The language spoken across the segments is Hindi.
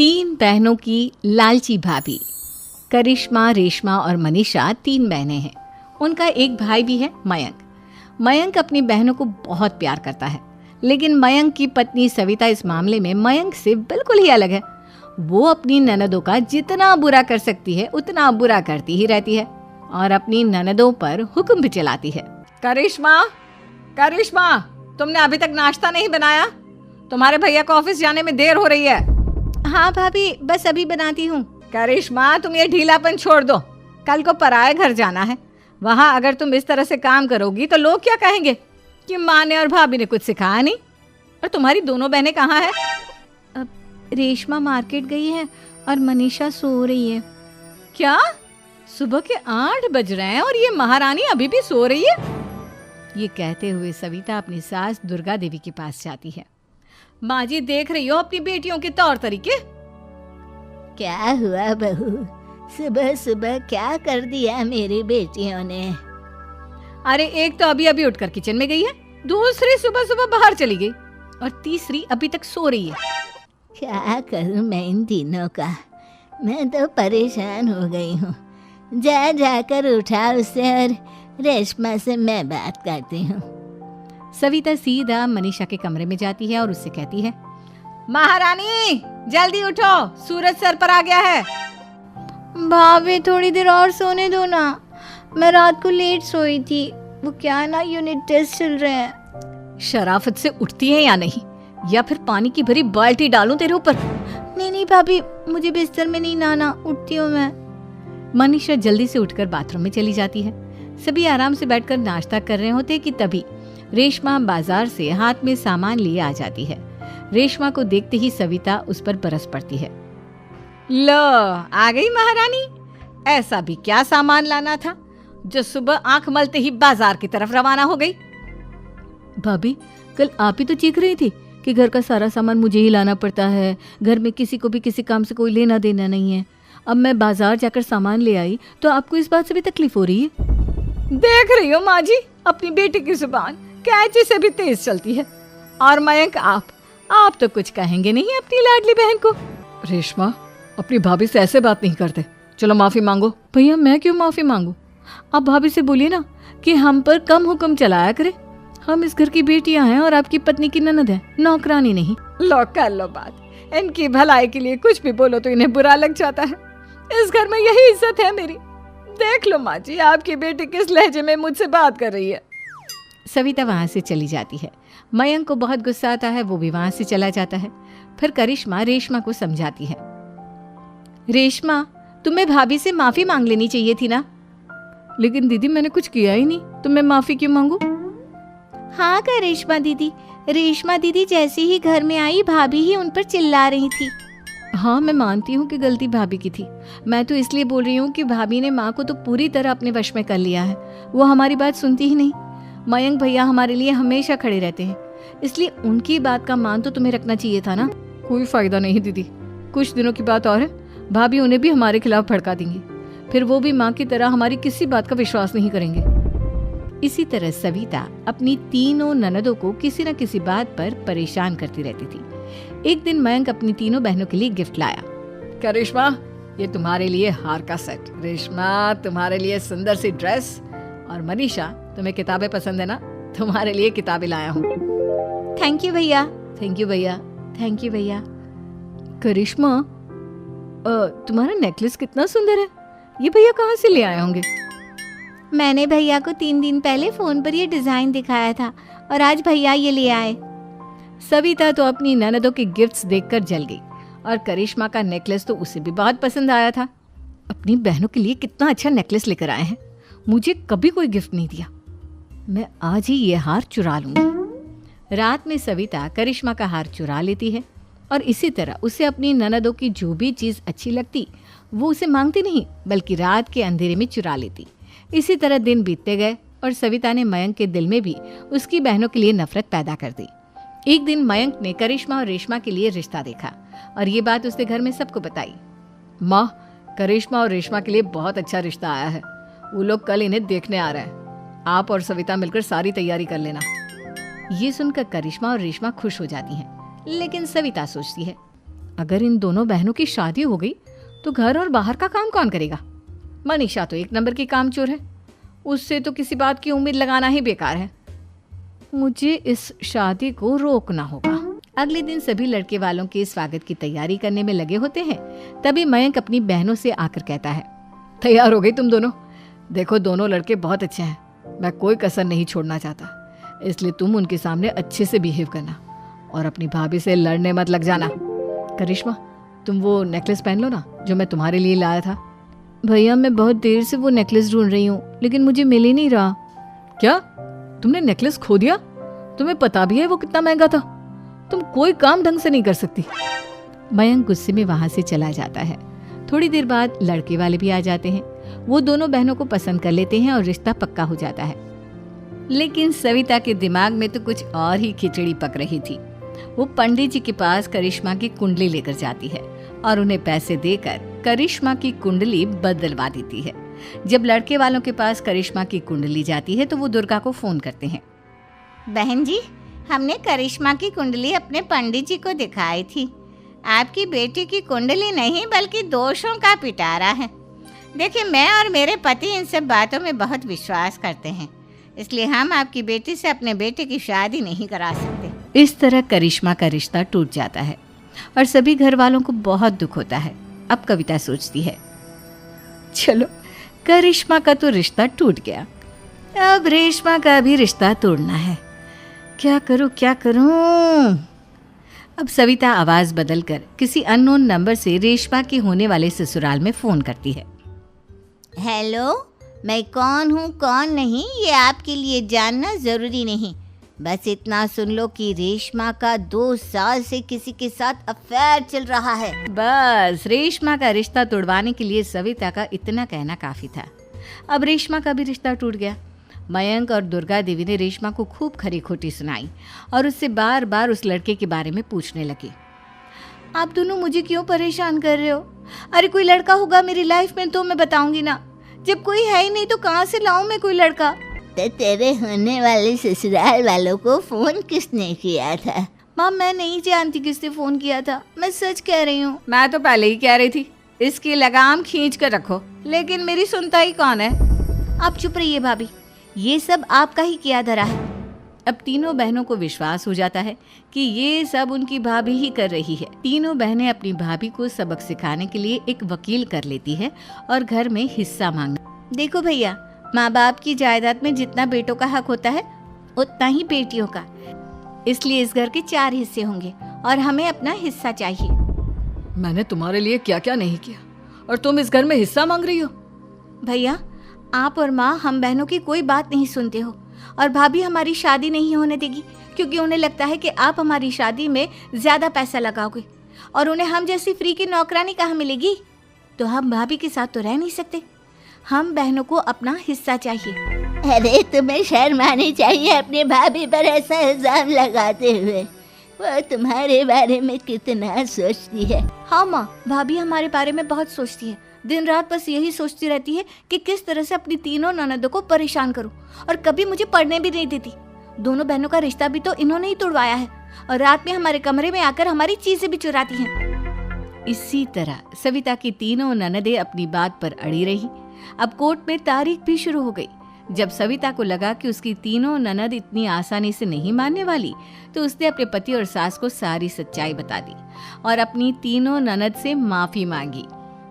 तीन बहनों की लालची भाभी। करिश्मा, रेशमा और मनीषा तीन बहनें हैं। उनका एक भाई भी है, मयंक। मयंक अपनी बहनों को बहुत प्यार करता है, लेकिन मयंक की पत्नी सविता इस मामले में मयंक से बिल्कुल ही अलग है। वो अपनी ननदों का जितना बुरा कर सकती है उतना बुरा करती ही रहती है और अपनी ननदों पर हुक्म भी चलाती है। करिश्मा, करिश्मा, तुमने अभी तक नाश्ता नहीं बनाया? तुम्हारे भैया को ऑफिस जाने में देर हो रही है। हाँ भाभी, बस अभी बनाती हूँ। करिश्मा, तुम ये ढीलापन छोड़ दो। कल को पराए घर जाना है। वहाँ अगर तुम इस तरह से काम करोगी तो लोग क्या कहेंगे कि माँ ने और भाभी ने कुछ सिखाया नहीं। और तुम्हारी दोनों बहनें कहाँ हैं? अब रेशमा मार्केट गई है और मनीषा सो रही है। क्या? सुबह के 8 बज रहे हैं और ये महारानी अभी भी सो रही है? ये कहते हुए सविता अपनी सास दुर्गा देवी के पास जाती है। माँ जी, देख रही हो अपनी बेटियों के तौर तरीके? क्या हुआ बहू, सुबह सुबह क्या कर दिया मेरी बेटियों ने? अरे एक तो अभी अभी उठकर किचन में गई है, दूसरी सुबह सुबह बाहर चली गई और तीसरी अभी तक सो रही है। क्या करूं मैं इन तीनों का, मैं तो परेशान हो गई हूँ। जा जाकर उठा उसे और रेशमा से मैं बात करती हूँ। सविता सीधा मनीषा के कमरे में जाती है और उससे कहती है, महारानी जल्दी उठो, सूरज सर पर आ गया है। भाभी थोड़ी देर और सोने दो ना, मैं रात को लेट सोई थी। वो क्या ना, यूनिट टेस्ट चल रहे हैं। शराफत से उठती है या नहीं, या फिर पानी की भरी बाल्टी डालूं तेरे ऊपर? नहीं भाभी, मुझे बिस्तर में नहीं लाना, उठती हूँ मैं। मनीषा जल्दी से उठकर बाथरूम में चली जाती है। सभी आराम से बैठकर नाश्ता कर रहे होते कि तभी रेशमा बाजार से हाथ में सामान लिए आ जाती है। रेशमा को देखते ही सविता उस पर बरस पड़ती है। लो, आ गई महारानी। ऐसा भी क्या सामान लाना था जो सुबह आंख मलते ही बाजार की तरफ रवाना हो गई? भाभी, कल आप ही तो चीख रही थी कि घर का सारा सामान मुझे ही लाना पड़ता है, घर में किसी को भी किसी काम से कोई लेना देना नहीं है। अब मैं बाजार जाकर सामान ले आई तो आपको इस बात से भी तकलीफ हो रही है? देख रही हो माँ जी, अपनी बेटी की जुबान कैंची से भी तेज चलती है। और मयंक, आप तो कुछ कहेंगे नहीं अपनी लाडली बहन को? रेशमा, अपनी भाभी से ऐसे बात नहीं करते। चलो माफी मांगो। भैया, मैं क्यों माफी मांगू? आप भाभी से बोलिए ना कि हम पर कम हुक्म चलाया करे। हम इस घर की बेटियां हैं और आपकी पत्नी की ननद है, नौकरानी नहीं। लो कर लो बात। इनकी भलाई के लिए कुछ भी बोलो तो इन्हें बुरा लग जाता है। इस घर में यही इज्जत है मेरी। देख लो माँ जी, आपकी बेटी किस लहजे में मुझसे बात कर रही है। सविता वहां से चली जाती है। मयंक को बहुत गुस्सा आता है, वो भी वहां से चला जाता है। फिर करिश्मा रेशमा को समझाती है, रेशमा, तुम्हें भाभी से माफी मांग लेनी चाहिए थी ना। लेकिन दीदी, मैंने कुछ किया ही नहीं, तो मैं माफी क्यों मांगू? हाँ करिश्मा दीदी, रेशमा दीदी जैसे ही घर में आई भाभी ही उन पर चिल्ला रही थी। हाँ, मैं मानती हूँ कि गलती भाभी की थी। मैं तो इसलिए बोल रही हूँ कि भाभी ने माँ को तो पूरी तरह अपने वश में कर लिया है। वो हमारी बात सुनती ही नहीं। मयंक भैया हमारे लिए हमेशा खड़े रहते हैं, इसलिए उनकी बात का मान तो तुम्हें रखना चाहिए था ना। कोई फायदा नहीं दीदी, कुछ दिनों की बात और है, भाभी उन्हें भी हमारे खिलाफ भड़का देंगी। फिर वो भी माँ की तरह हमारी किसी बात का विश्वास नहीं करेंगे। इसी तरह सविता अपनी तीनों ननदों को किसी न किसी बात पर परेशान करती रहती थी। एक दिन मयंक अपनी तीनों बहनों के लिए गिफ्ट लाया। करिश्मा, ये तुम्हारे लिए हार का सेट। रेशमा, तुम्हारे लिए सुंदर सी ड्रेस। और मनीषा, तुम्हें किताबें पसंद है ना, तुम्हारे लिए किताबें लाया हूँ। थैंक यू भैया। थैंक यू भैया। थैंक यू भैया। करिश्मा, तुम्हारा नेकलेस कितना सुंदर है। ये भैया कहाँ से ले आए होंगे? मैंने भैया को 3 दिन पहले फोन पर ये डिजाइन दिखाया था और आज भैया ये ले आए। सविता तो अपनी ननदों के गिफ्ट्स देखकर जल गई और करिश्मा का नेकलेस तो उसे भी बहुत पसंद आया था। अपनी बहनों के लिए कितना अच्छा नेकलेस लेकर आए हैं, मुझे कभी कोई गिफ्ट नहीं दिया। मैं आज ही ये हार चुरा लूंगी। रात में सविता करिश्मा का हार चुरा लेती है और इसी तरह उसे अपनी ननदों की जो भी चीज़ अच्छी लगती वो उसे मांगती नहीं, बल्कि रात के अंधेरे में चुरा लेती। इसी तरह दिन बीतते गए और सविता ने मयंक के दिल में भी उसकी बहनों के लिए नफरत पैदा कर दी। एक दिन मयंक ने करिश्मा और रेशमा के लिए रिश्ता देखा और ये बात उसने घर में सबको बताई। माँ, करिश्मा और रेशमा के लिए बहुत अच्छा रिश्ता आया है। वो लोग कल इन्हें देखने आ रहे हैं। आप और सविता मिलकर सारी तैयारी कर लेना। ये सुनकर करिश्मा और रेशमा खुश हो जाती हैं, लेकिन सविता सोचती है, अगर इन दोनों बहनों की शादी हो गई तो घर और बाहर का काम कौन करेगा? मनीषा तो एक नंबर की कामचोर है, उससे तो किसी बात की उम्मीद लगाना ही बेकार है। मुझे इस शादी को रोकना होगा। अगले दिन सभी लड़के वालों के स्वागत की तैयारी करने में लगे होते हैं। तभी मयंक अपनी बहनों से आकर कहता है, तैयार हो गई तुम दोनों? देखो दोनों लड़के बहुत अच्छे हैं, मैं कोई कसर नहीं छोड़ना चाहता, इसलिए तुम उनके सामने अच्छे से बिहेव करना और अपनी भाभी से लड़ने मत लग जाना। करिश्मा, तुम वो नेकलेस पहन लो ना जो मैं तुम्हारे लिए लाया था। भैया मैं बहुत देर से वो नेकलेस ढूंढ रही हूँ, लेकिन मुझे मिल ही नहीं रहा। क्या तुमने नेकलेस खो दिया? तुम्हें पता भी है वो कितना महंगा था? तुम कोई काम ढंग से नहीं कर सकती। मयंक गुस्से में वहां से चला जाता है। थोड़ी देर बाद लड़के वाले भी आ जाते हैं। वो दोनों बहनों को पसंद कर लेते हैं और रिश्ता पक्का हो जाता है। लेकिन सविता के दिमाग में तो कुछ और ही खिचड़ी पक रही थी। वो पंडित जी के पास करिश्मा की कुंडली लेकर जाती है और उन्हें पैसे देकर करिश्मा की कुंडली बदलवा देती है। जब लड़के वालों के पास करिश्मा की कुंडली जाती है तो वो दुर्गा को फोन करते हैं। बहन जी, हमने करिश्मा की कुंडली अपने पंडित जी को दिखाई थी। आपकी बेटी की कुंडली नहीं बल्कि दोषों का पिटारा है। देखिए, मैं और मेरे पति इन सब बातों में बहुत विश्वास करते हैं, इसलिए हम आपकी बेटी से अपने बेटे की शादी नहीं करा सकते। इस तरह करिश्मा का रिश्ता टूट जाता है और सभी घर वालों को बहुत दुख होता है। अब कविता सोचती है, चलो करिश्मा का तो रिश्ता टूट गया, अब रेशमा का भी रिश्ता तोड़ना है। क्या करूं? अब सविता आवाज बदलकर किसी अननोन नंबर से रेशमा के होने वाले ससुराल में फोन करती है। हेलो, मैं कौन हूँ कौन नहीं ये आपके लिए जानना ज़रूरी नहीं, बस इतना सुन लो कि रेशमा का 2 साल से किसी के साथ अफेयर चल रहा है। बस रेशमा का रिश्ता तोड़वाने के लिए सविता का इतना कहना काफी था। अब रेशमा का भी रिश्ता टूट गया। मयंक और दुर्गा देवी ने रेशमा को खूब खरी खोटी सुनाई और उससे बार बार उस लड़के के बारे में पूछने लगी। आप दोनों मुझे क्यों परेशान कर रहे हो? अरे कोई लड़का होगा मेरी लाइफ में तो मैं बताऊंगी ना, जब कोई है ही नहीं तो कहाँ से लाऊं मैं कोई लड़का? तो तेरे होने वाले ससुराल वालों को फोन किसने किया था? माँ मैं नहीं जानती किसने फोन किया था, मैं सच कह रही हूँ। मैं तो पहले ही कह रही थी इसकी लगाम खींच कर रखो, लेकिन मेरी सुनता ही कौन है। आप चुप रहिए भाभी, ये सब आपका ही किया धरा है। अब तीनों बहनों को विश्वास हो जाता है कि ये सब उनकी भाभी ही कर रही है। तीनों बहनें अपनी भाभी को सबक सिखाने के लिए एक वकील कर लेती है और घर में हिस्सा मांगना। देखो भैया, माँ बाप की जायदाद में जितना बेटों का हक होता है उतना ही बेटियों का, इसलिए इस घर के 4 हिस्से होंगे और हमें अपना हिस्सा चाहिए। मैंने तुम्हारे लिए क्या क्या नहीं किया और तुम इस घर में हिस्सा मांग रही हो? भैया, आप और माँ हम बहनों की कोई बात नहीं सुनते हो और भाभी हमारी शादी नहीं होने देगी क्योंकि उन्हें लगता है कि आप हमारी शादी में ज्यादा पैसा लगाओगे और उन्हें हम जैसी फ्री की नौकरानी कहाँ मिलेगी। तो हम भाभी के साथ तो रह नहीं सकते, हम बहनों को अपना हिस्सा चाहिए। अरे तुम्हें शर्म आनी चाहिए अपने भाभी पर ऐसा इल्जाम लगाते हुए। वो तुम्हारे बारे में कितना सोचती है। हाँ माँ, भाभी हमारे बारे में बहुत सोचती है, दिन रात बस यही सोचती रहती है कि किस तरह से अपनी तीनों ननदों को परेशान करूं और कभी मुझे पढ़ने भी नहीं देती। दोनों बहनों का रिश्ता भी तो इन्होंने ही तोड़वाया है और रात में हमारे कमरे में आकर हमारी चीजें भी चुराती हैं। इसी तरह सविता की तीनों ननदें अपनी बात पर अड़ी रही। अब कोर्ट में तारीख भी शुरू हो गई। जब सविता को लगा कि उसकी तीनों ननद इतनी आसानी से नहीं मानने वाली, तो उसने अपने पति और सास को सारी सच्चाई बता दी और अपनी तीनों ननद से माफी मांगी।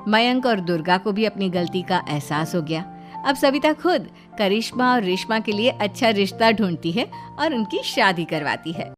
मयंक और दुर्गा को भी अपनी गलती का एहसास हो गया। अब सविता खुद करिश्मा और रेशमा के लिए अच्छा रिश्ता ढूंढती है और उनकी शादी करवाती है।